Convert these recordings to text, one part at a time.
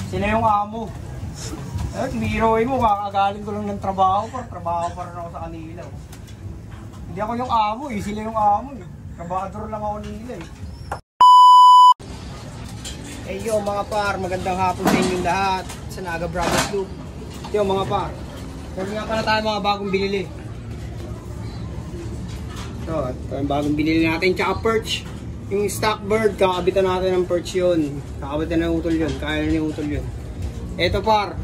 Sila yung amo. Eh, biroin mo, kakagaling ko lang ng trabaho pa rin ako sa kanila. Hindi ako yung amo eh, sila yung amo eh. Trabador lang ako nila eh. Eh yo mga par, magandang hapon sa inyong lahat sa Naga Brothers Loop. Yo mga par, meron nga pala tayo mga bagong binili. So, ito yung bagong binili natin, tsaka perch. Yung stock bird, kakabitan natin ng perch yun. Kakabitan ng utol yun, kaya ni utol yun. Ito par,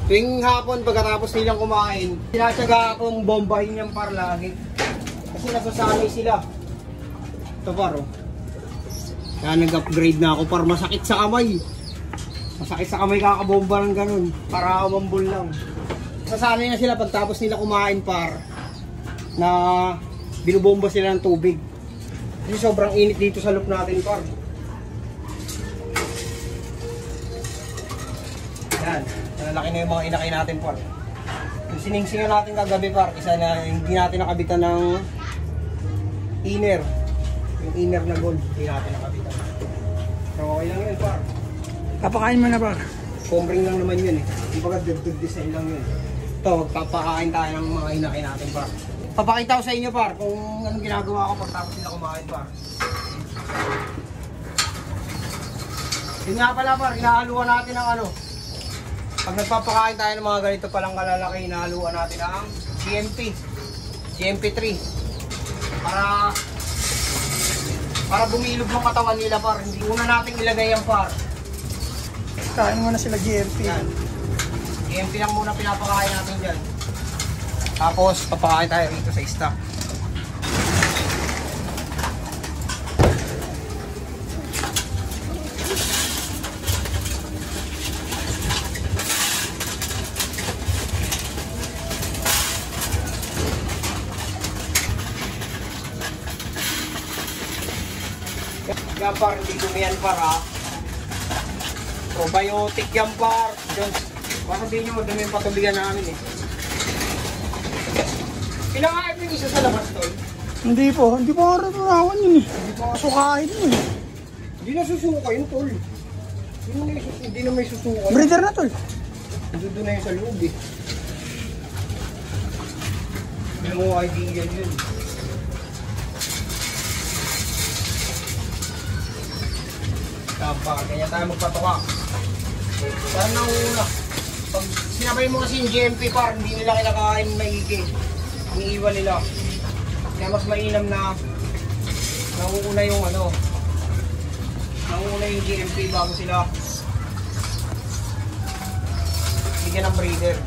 tuwing hapon pagkatapos nilang kumain, sinasyaga akong bombahin yung par lagi. Kasi nasasanay sila. Ito par oh. Kaya nag-upgrade na ako par, masakit sa kamay. Masakit sa kamay kakabomba ng ganun, para umambol lang. Nasasanay na sila pagtapos nila kumain par, na binubomba sila ng tubig. Kasi sobrang init dito sa loop natin par. Yan, nalalaki na yung mga inakay natin par. Yung siningsingan natin kagabi par, isa na hindi natin nakabitan ng inner. Yung inner na gold, hindi natin nakabitan. So okay lang yun par. Papakain mo na par. Combring lang naman yun eh. Yung baga dugdug design lang yun. Ito, magpapakain tayo ng mga inakay natin par. Papakita ko sa inyo par kung anong ginagawa ko pagtapos nila kumain par. Yun nga pala par, inahaluan natin ng ano. Pag nagpapakain tayo ng mga ganito palang kalalaki, inahaluan natin ang GMP 3 para bumilog ng katawan nila par. Hindi una natin ilagay yan par. Kain mo na sila GMP. Yan. GMP lang muna pinapakain natin dyan. Tapos papakain tayo rito sa stock. Yan par, hindi dumiyan par ha. Probiotic yan par. Baka sabihin nyo madumi yung patubigan namin eh. Pinakain mo yung isa sa labas tol? Hindi po karanawan yun eh. Hindi pa Sukain mo eh. Hindi na susuka yun tol. Hindi na may susuka. Breeder na tol. Doon na yun sa loob eh. May mga idea yun. Ganyan tayo magpatuka. Parang nauna. Pag sinabay mo kasi yung GMP par, hindi nila kinakain maigi. Iniiwan nila. Kaya mas mainam na nauuna yung ano. Nauuna yung GMP bago sila bigyan ng breeder.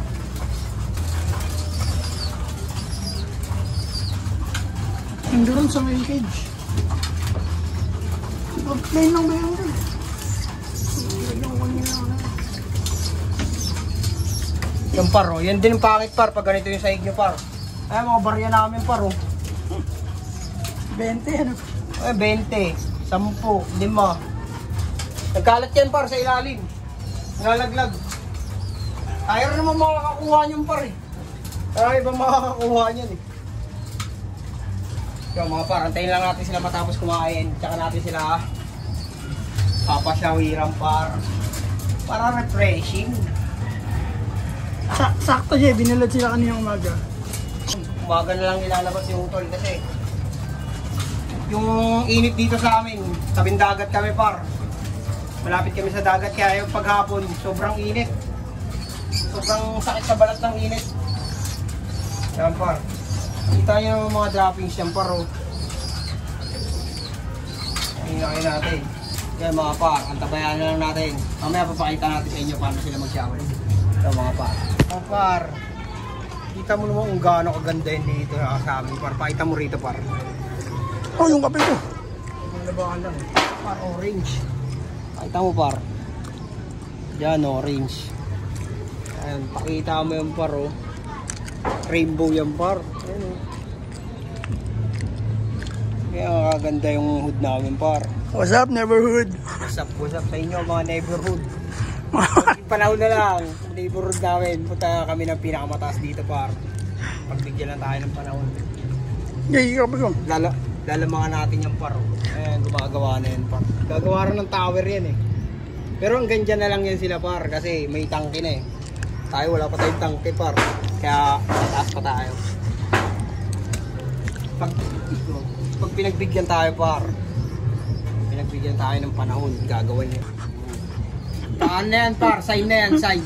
Endurance sa main cage. Plain lang ba yun? Yung par oh, yan din yung pangit par pag ganito yung sahig nyo par. Ay mga barya namin par oh. 20 ano? Ay 20, 10, 5. Nagkalat yan par sa ilalim. Nalalaglag. Ayaw naman makakakuha nyo par eh. Ay iba makakakuha nyan eh. Yung mga par, antayin lang natin sila matapos kumain. Tsaka natin sila papasyawiran par. Para refreshing. Sakto siya, binilad sila kaninang umaga. Umaga na lang nilalabas yung utol kasi yung init dito sa amin, tabing dagat kami par. Malapit kami sa dagat kaya yung paghapon sobrang init. Sobrang sakit sa balat ng init. Yan par. Kita nyo yung mga droppings yan par oh. Hinakin natin. Yan mga par, antabayan na lang natin. Mamaya papakita natin sa inyo paano sila mag-shower. Ito mga par. Mga par, kita mo naman kung gaano kaganda yun dito sa amin par. Pakita mo rito par. Oh, yung kape ko. Labakan lang. Par orange. Pakita mo par. Yan orange. Ayan, pakita mo yung par oh. Rainbow yung par. Ayan oh. Kaya magaganda yung hood namin par. What's up, neighborhood? What's up sa inyo mga neighborhood. Panahon na lang, neighborhood namin. Punta kami ng pinakamataas dito par. Pagbigyan lang tayo ng panahon. Gagi ka pa ko. Lalamangan natin yung par. Ayan, gumagawa na yan par. Gagawa rin ng tower yan eh. Pero hanggang dyan na lang yan sila par kasi may tangke na eh. Tayo wala pa tayong tangke par. Kaya taas pa tayo. Pag pinagbigyan tayo par, pinagbigyan tayo ng panahon, gagawin niya. Taan na yan par, sign na yan, sign.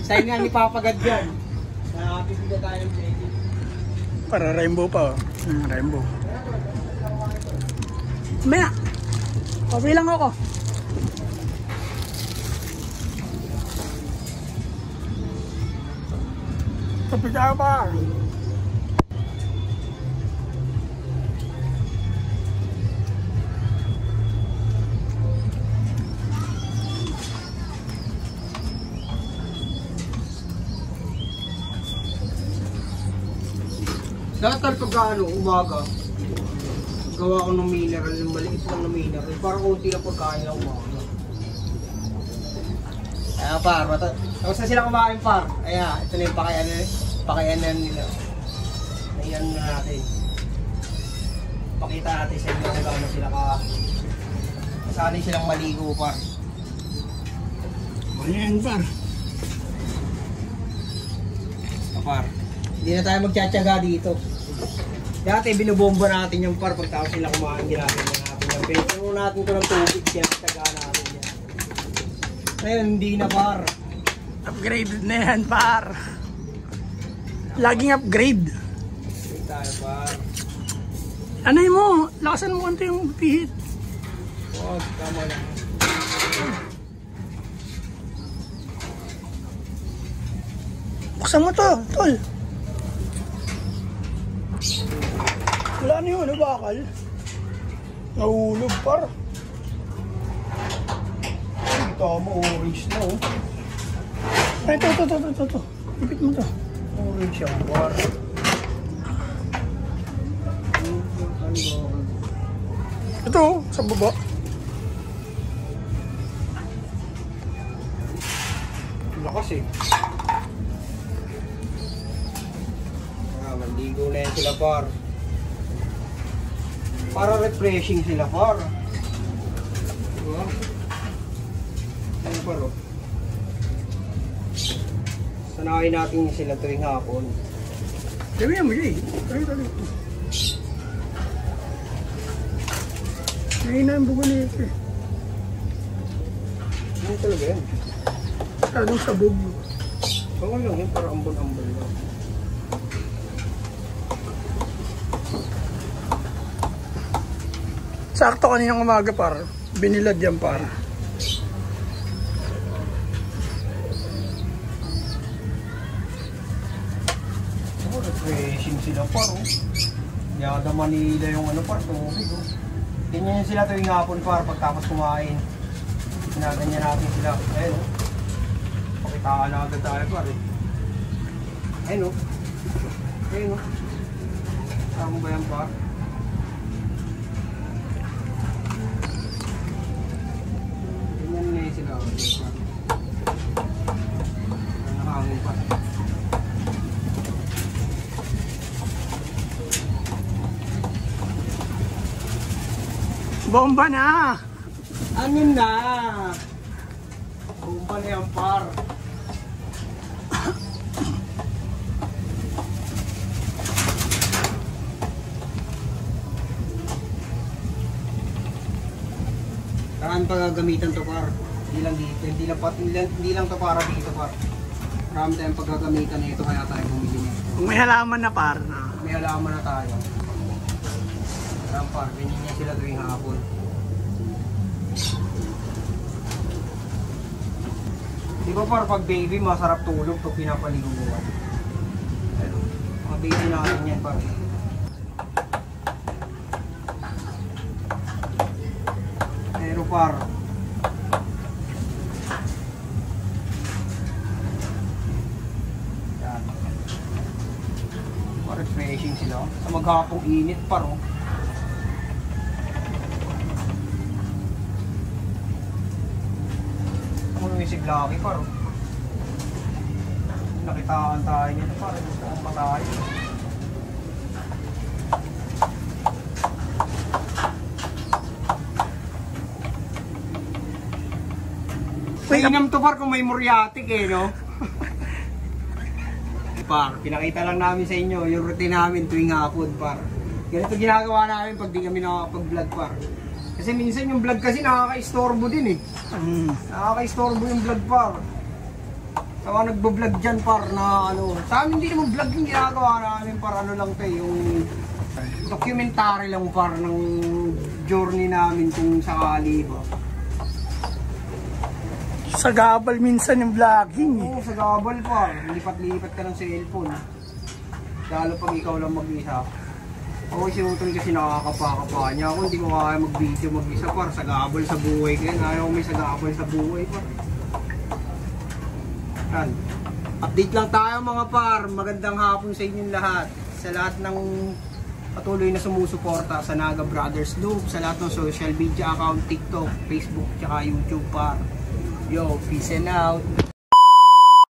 Sign nga ni Papagad yan. Nakapibigyan tayo ng training. Para rainbow pa, oh. Rainbow. Maya, okay lang ako. Tapos tayo pa. Dahil pagka umaga, gawa ko ng mineral, yung maliit lang na mineral, parang kunti lang pagkain lang umaga. Ayan par, tapos na sila kumain par. Ayan, ito na yung pakayanan nila. Ayan na natin. Pakita natin sa inyo kung gaano sila sanay silang maligo par. Ayan par. Par, hindi na tayo magtsatsaga dito. Dati binubomba natin yung par pagkatapos sila kumain, ginagawa natin yan. Pinagpuno natin ito ng tubig, sinagtaga natin yan. Ngayon hindi na par. Upgraded na yan par. Laging upgrade. Hindi tayo par. Ano yun mo? Lakasan mo konti yung pihit. Huwag, tama lang. Buksan mo to, tol. Wala na yun, ano bakal? Nahulog par. Tama, orange na oh. Ay, ito. Ipit mo to. Orange yung par. Ito, sa baba. Lakas eh. Mandigo na yan sila par. Para refreshing sila par. Diba? Ano par oh. Sanayin natin sila tuwing hapon. Sabihan mo siya eh. Tali. Mahina yung bugo na ito eh. Ano talaga yan? Masyadong sabog. Baka lang yan, para ambon-ambon lang. Sakto kaninang umaga par. Binilad yan par. Oh, refreshing sila par oh. Yada Manila yung ano par, tubig oh. Ganyan sila tuwing hapon par pagtapos kumain. Ginaganyan natin sila. Ayun oh. Pakitaan na agad tayo par eh. Ayun oh. Ayun oh. Tama ba yan par? Sila nakahangin pa. Bomba na! Ano na? Bomba na yan par. Saan pa gagamitan to par? Hindi lang dito, hindi lang to para dito par. Marami tayong paggagamitan nito kaya tayo bumili nito. Kung may halaman na par na. May halaman na tayo. Alam par, ganyan niya sila tuwing hapon. Di ba par, pag baby masarap tulog pag pinapaliguan. Mga baby natin yan par. Pero par, yan. Refreshing sila. Sa maghapong init par oh. Misig laki par oh. Nakitaan tayo niyan par, gusto kong patay. Mainam to par kung may muriatic eh, no? Par, pinakita lang namin sa inyo yung routine namin tuwing hapon, par. Ganito ginagawa namin pag di kami nakakapag-vlog, par. Kasi minsan yung vlog kasi nakaka-istorbo din eh. Nakaka-istorbo yung vlog, par. Sa mga nagbo-vlog dyan, par, na ano. Sa amin hindi naman vlog yung ginagawa namin, par. Ano lang to yung documentary lang, par, ng journey namin kung sakali ba. Sa gabal minsan yung vlogging eh. Oo, sa gabal, par. Lipat-lipat ka ng cellphone. Lalo pag ikaw lang mag-isa. Ako si Utol kasi nakakapaka niya. Ako hindi ko kaya mag-video mag-isa, par. Sa gabal sa buhay ko yan. Ayaw ko may sa gabal sa buhay, par. Yan. Update lang tayo mga par. Magandang hapon sa inyong lahat. Sa lahat ng patuloy na sumusuporta sa Naga Brothers Loop, sa lahat ng social media account, TikTok, Facebook, tsaka YouTube, par. Yo, peace and out.